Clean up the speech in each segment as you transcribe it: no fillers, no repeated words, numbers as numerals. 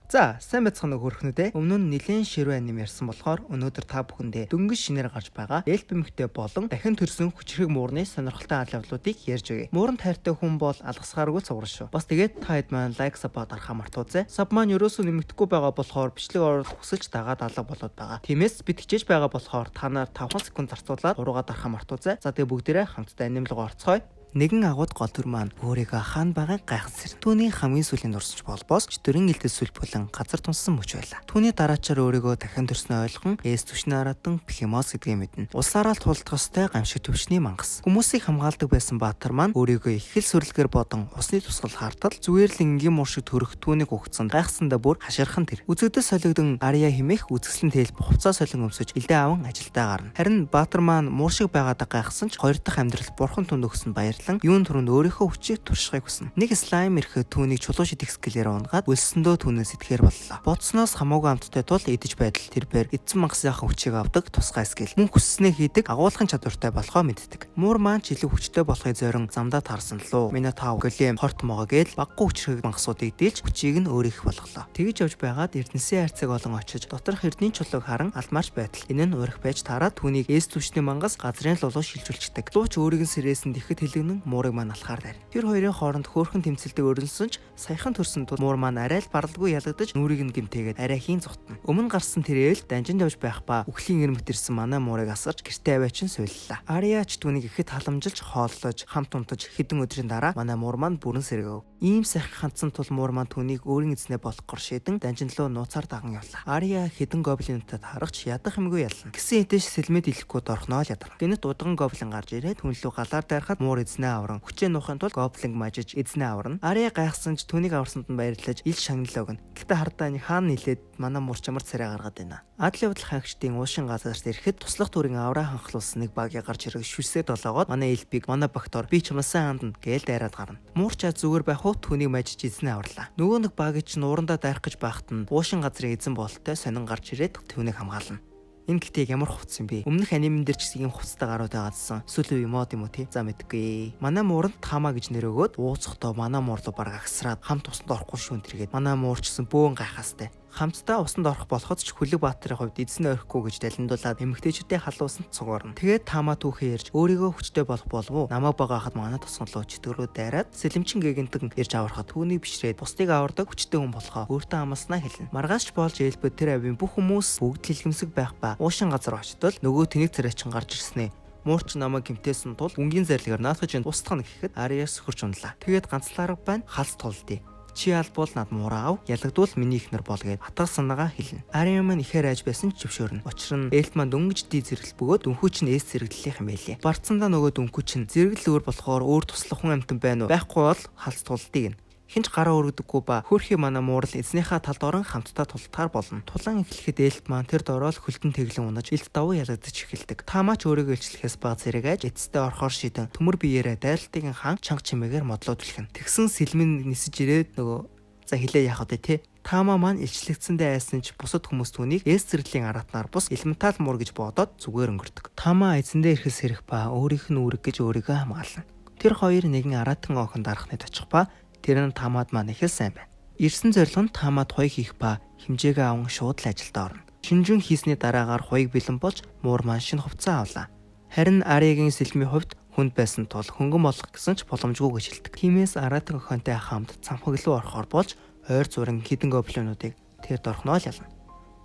За, сайн байцгаана уу хөрхнүүдээ. Өмнө нь нэлээд ширүү аним ярьсан болохоор өнөөдөр та бүхэндээ дөнгөж шинээр гарч байгаа эльф эмэгтэй болон дахин төрсөн хүчрэг муурны сонирхолтой ал явдлуудыг ярьж өгье. Муурын тайртай хүн бол алгасгааргүй цуврал шүү. Бас тэгээд та хэд маань лайк саббад дарахаа мартуузай. Саб маань ерөөсөө нэмэгдэхгүй байгаа болохоор бичлэг оруулах хүсэлж дагаад алга болоод байгаа. Тиймээс бид хичээж байгаа болохоор та нар 5 секунд зарцуулаад уруугаа дарахаа мартуузай. За тэгээд бүгдээрээ хамтдаа анимлогоо орцгоё. Нэгэн агууд гол төр маань өөрийгөө хаан байгаа гайхсэр. Түүний хамгийн сүүлийн дурсч болбоос чөтгөрийн гэлдэл сүл болон газар тунсан мөч байлаа. Түүний дараачаар өөрийгөө дахин төрснөө ойлгон ээс түвшний аратан бихимос гэдгийг мэднэ. Улсаараа тулдгастай гамшиг төвшний мангас. Хүмүүсийг хамгаалдаг байсан баатар маань өөрийгөө их хэл сүрэлгээр бодон усны тусгал хаартал зүгээр л энгийн мууршиг төрөх түүнийг угцсан гайхсандаа бүр хаширхан тэр. Үзэгдэл солигдсон Ария химэх үзэсгэлэн тэл хувцас солин өмсөж илдээ аван ажилдаа гарна. Харин баатар маань мууршиг байгаадаа гайхсан ч хоёр дахь амьдрал бурхан түнд өгсөн баяр юун түрүүнд өөрийнхөө хүчийг туршихыг хүснэ. Нэг слайм ирэхэд түүнийг чулуу шидэх скелээр унгаад өлсөндөө түүнээс итгэхэр боллоо. Бодсноос хамаагүй амттай тул идэж байдал тэрээр эзэн мангасынхаа хүчийг авдаг тусгай скел. Мөн хүсснээ хийдэг агуулгын чадвартай болохоо мэддэг. Муур маань ч илүү хүчтэй болохыг зорин замдаа таарсан лөө. Минотав голем хорт могоо гээл баггүй хүчрэг мангасуудыг дийлж хүчийг нь өөрийнх болголоо. Тэгж явж байгаад Эрдэнэсийн хайрцаг олон очиж доторх эрдний чулууг харан алмаарч байтал энэ нь урих байж тараад түүнийг ээс түвшний мангас газрын лулуу шилжүүлчихдэг. Лууч өөрийг нь сэрээсэн дэхэд хэлэгнэн муурыг маань алхаар дайр. Тэр хоёрын хооронд хөөрхөн тэмцэлдэг өрнөсөн ч саяхан төрсөн тул муур маань арай л бардалгүй ялагдаж нүрийг нь гимтээгээд арай хийн зогтно. Өмнө гарсан тэрэл данжинд явж байх ба үхлийн ирмэт ирсэн манай муурыг асарч гэртээ аваачин сууллаа. Ариач түүнийг ихэд халамжилж хооллож хамт унтаж хэдэн өдрийн дараа манай муур маань бүрэн сэргэв. Ийм сайхан хандсан тул муур маань түүнийг өөрийн эзнээ болгохор шийдэн данжин руу нууцаар даган явлаа. Ария хэдэн гоблинуудад харагч ядах юмгүй ялна. Гисэн эдэж сэлмэд илэхгүй дорхноо л ядарна. Гэнэт удаган гоблин гарч ирээд түн лүү галаар дайрахад муур эзнээ авран хүчээ нуухын тулд гоблинг мажиж эзнээ аварна. Ария гайхсан ч түүнийг аварсанд нь баярлаж ил шагнал өгнө. Гэхдээ хардаа нэг хаан нийлээд манай муур чамар царай гаргаад байна. Адал явдал хаагчдын уушин газарт ирэхэд туслах төрийн авраа ханхлуулсан нэг багийн гарч ирэх шүлсээ долоогоод манай элбиг манай бактор би чамласан хаанд гээл дайраад гарна. Муурчаа зүгээр байх уу түүнийг мажиж эзнээ аварлаа. Нөгөө нэг багийн ч нуурандаа дайрах гэж байхад нь уушин газрын эзэн бололтой сонин гарч ирээд түүнийг хамгаална. Энэ гэтийг ямар хувцс юм бэ? Өмнөх анимын дээр ч ийм хувцастай гарууд байгаадсан. Эсвэл юм уу тий? За мэдгүй. Манай мууранд таамаа гэж нэр өгөөд ууцхдоо манай муурлуу бараг агсраад хамт усанд орохгүй шүүн тэргээд манай муурчсан бөөн гайхаастай. Хамтдаа усанд орох болоход ч Хүлэг баатарын хувьд эзэн орхгүй гэж далиндуулаад эмэгтэйчүүдээ халуусанд цугуурна. Тэгээд таамаа түүхээ ярьж өөрийгөө хүчтэй болох болов уу? Намайг багаахад манай тосгонлоо чөтгөрөө дайраад сэлэмчин гэгэнтэн ирж аврахад түүнийг бишрээд бусдыг авардаг хүчтэй хүн болохоо өөртөө амласнаа хэлнэ. Маргааш болж ээлбэд тэр авийн бүх хүмүүс бүгд лилгэмсэг байх ба уушин газар очтол нөгөө тэнэг царайчин гарч ирснэ. Муурч намайг гимтээсэн тул үнгийн зарлагаар наатгаж устгах гэхэд Ариас сөхөрч унлаа. Тэгээд ганцлаарга байна халс толдъя. Чи албол над муураа ав ялагдвал миний ихнэр бол гээд атга санаагаа хэлнэ. Ариа маань ихээр айж байсан ч зөвшөөрнө. Учир нь эльф маань дөнгөж дий зэрэгэл бөгөөд дүнхүү чинь ээс зэрэглэлийнх юм байлээ. Барцсандаа нөгөө дүнхүү чинь зэрэгэл өөр болохоор өөр туслах хүн амтан байна уу? Байхгүй бол халс тулдъя гэнэ. Хинч гараа өргөдөггүй ба хөөрхий манай муурал эзнийхээ талд орон хамтдаа тултаар болно. Тулаан эхлэхэд эльф маань тэр дорол хөлтөн тэглэн унаж илт давуу ялагдаж эхэлдэг. Таамаач өөрийгөө илчлэхээс баг зэрэг айж эцэстээ орхоор шийдэн төмөр биеэрээ дайралтын хаан чанга чимээгээр модлоод үлхэн. Тэгсэн сэлмэн нисэж ирээд нөгөө за хилээ яах вэ те? Таамаа маань илчлэгдсэндээ айсан ч бусад хүмүүс түүнийг эс зэрэглийн аратнаар бус элементал муур гэж бодоод зүгээр өнгөрдөг. Таамаа эзэндээ ирэхээс хэрэг ба өөрийнх нь үүрэг гэж өөрийгөө хамгаална. Тэр хоёр нэгэн аратан охинд арахныг очих ба тэр нь таамаад маань их л сайн байна. Ирсэн зорилго нь таамаад хуйг хийх ба хэмжээгээ аван шууд л ажилдаа орно. Шинжүүн хийсний дараагаар хуйг бэлэн болж муур маань шинэ хувцас авлаа. Харин Ариагийн сэлмийн хувьд хүнд байсан тул хөнгөн болох гэсэн ч боломжгүй гэж хэлдэг. Тиймээс аратан охинтой хамт цамхаглуу орохоор болж ойр зуран хідэн гоблинуудыг тэр дорхноо л ялна.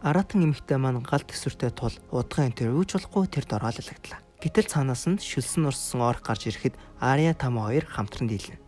Аратан эмэгтэй маань гал төсвөртэй тул удаа интервьюч болохгүй тэр дороологдлаа. Гэтэл цаанаас нь шүлсэн урссан орх гарч ирэхэд Ария таамаа хоёр хамтран дийлнэ.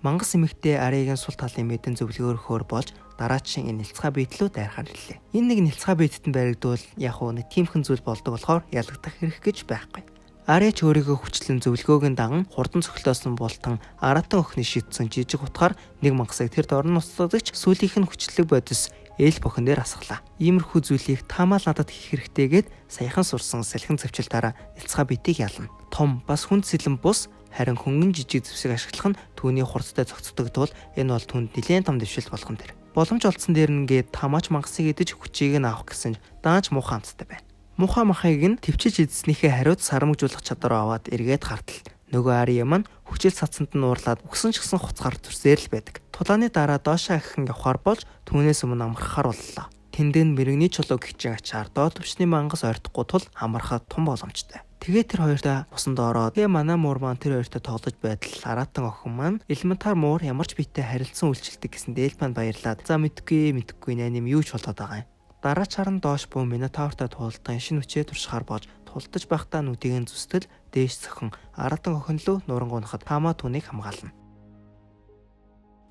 Мангас эмэгтэй Ариагийн сул талын мэдэн зөвлөгөөрөхөөр болж дараачийн энэ нэлцгай биетлүү дайрахаар ирлээ. Энэ нэг нэлцгай биетэд баригдвал яг уу нэг тиймхэн зүйл болдог болохоор ялагдах хэрэг гэж байхгүй. Ария ч өөрийгөө хүчлэн зөвлөгөөг нь даган хурдан цохилтоосон болтон аратан охины шийдсэн жижиг утгаар нэг мангасыг тэр дорн устгадагч сүүлийнх нь хүчлэг бодис эльф охин дээр асглаа. Иймэрхүү зүйлийг таамаа надад хийх хэрэгтэйгээд саяхан сурсан салхин цэвчлэлтаараа нэлцгай биетийг ялна. Том бас хүнд сэлэн бус харин хөнгөн жижиг зэвсэг ашиглах нь түүний хурцтай зохицдог тул энэ бол түнд нэлээд том дэвшил болгон тэр. Боломж олдсон дээр нэгээд таамаач мангасыг идэж хүчийг нь авах гэсэн даанч муухай амттай байна. Муухай махыг нь төвчж эзснийхээ хариуд сарамжуулах чадвар аваад эргээд хартал. Нөгөө Ария маань хүчил цацанд нь уурлаад өгсөн ч гэсэн хуцгаар төрсээр л байдаг. Тулааны дараа доошоо ахин явхаар болж түүнээс өмнө амархахаар боллоо. Тэндэн мэрэгний чулуу гिचэн ачаар доод төвчний мангас ойртохгүй тул амархаад тун боломжтой. Тэгээд тэр хоёртой усанд ороод тэгээ манай муур маань тэр хоёртой тоглож байтал аратан охин маань элементар муур ямар ч биетэй харилцан үйлчилдэг гэсэн дээлбанд баярлаад за мэдхгүй наним юу ч болоод байгаа юм. Дараа чаран доош буу Минотавртай туулалтын шинэ хүчээ туршихаар болж тулдаж байхдаа нүдийн зүстэл дээш цохон аратан охин лөө нурангуунахад Тама түүнийг хамгаална.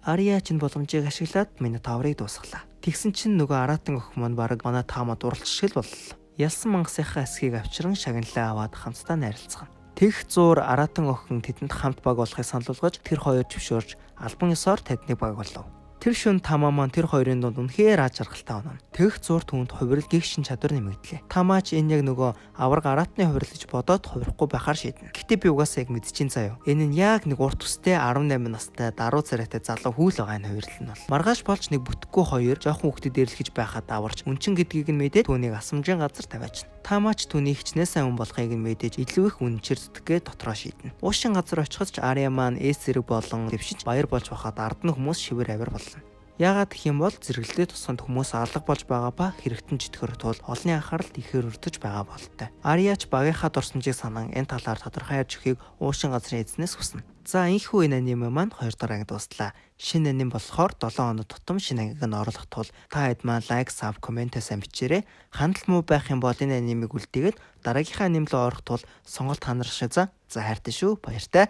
Ария ч боломжийг ашиглаад Минотаврыг дуусгалаа. Тэгсэн чинь нөгөө аратан охин маань бараг манай Тамад уралчшил боллоо. Ялсан мангасынхаа эсхийг авчран шагналаа аваад хамтдаа найралцгана. Тэгх зуур аратан охин тэдэнд хамт баг болохыг саналуулгаж тэр хоёр зөвшөөрж албан ёсоор тэднийг баг болов. Тэр шөнө Тама маань тэр хоёрын дунд үнэхээр аз жаргалтай оноо. Тэгх зуур түүнд хувирал гихшин чадвар нэмэгдлээ. Тама ч энэ яг нөгөө авраг аратны хувирал гэж бодоод хувирахгүй байхаар шийднэ. Гэтэ би угаасаа яг мэдчихээн заяа. Энэ нь яг нэг урт төстэй 18 настай даруй царайтай залуу хүүл байгаа энэ хувирал нь бол. Маргааш болж нэг бүтггүй хоёр жоохон хүүхдэд эрлэж байхад даварч үнчин гэдгийг нь мэдээд түүнийг асамжийн газар тавиачна. Тамаач түүний хичнээн сайн хүн болохыг нь мэдээж илүү их үнчээр зүтгэгээ дотроо шийднэ. Уушин газар очиход ч Ария маань эс зэрэг болон дэвшиж баяр болж байхад ард нь хүмүүс шивэр авир болно. Яагаад гэх юм бол зэрэглэлээ тусганд хүмүүс алга болж байгаа ба хэрэгтэн житгэхэр тул олонний анхаарал ихээр өртөж байгаа болтой. Арияч багийнхаа дурсамжийг санаан энэ талаар тодорхой ярьж өгөхийг уушин газрын эзнээс хүснэ. За энэхүү энэ аниме маань 2 дахь анги дуслаа. Шинэ аним болохоор 7 хоног тутам шинэ ангиг нь оруулах тул та хэд маань лайк, саб, комент сайн бичээрэй. Хандлт муу байх юм бол энэ анимыг үлдээгээд дараагийнхаа аним руу орох тул сонголт ханарах шээ. За хайртай шүү. Баяртай.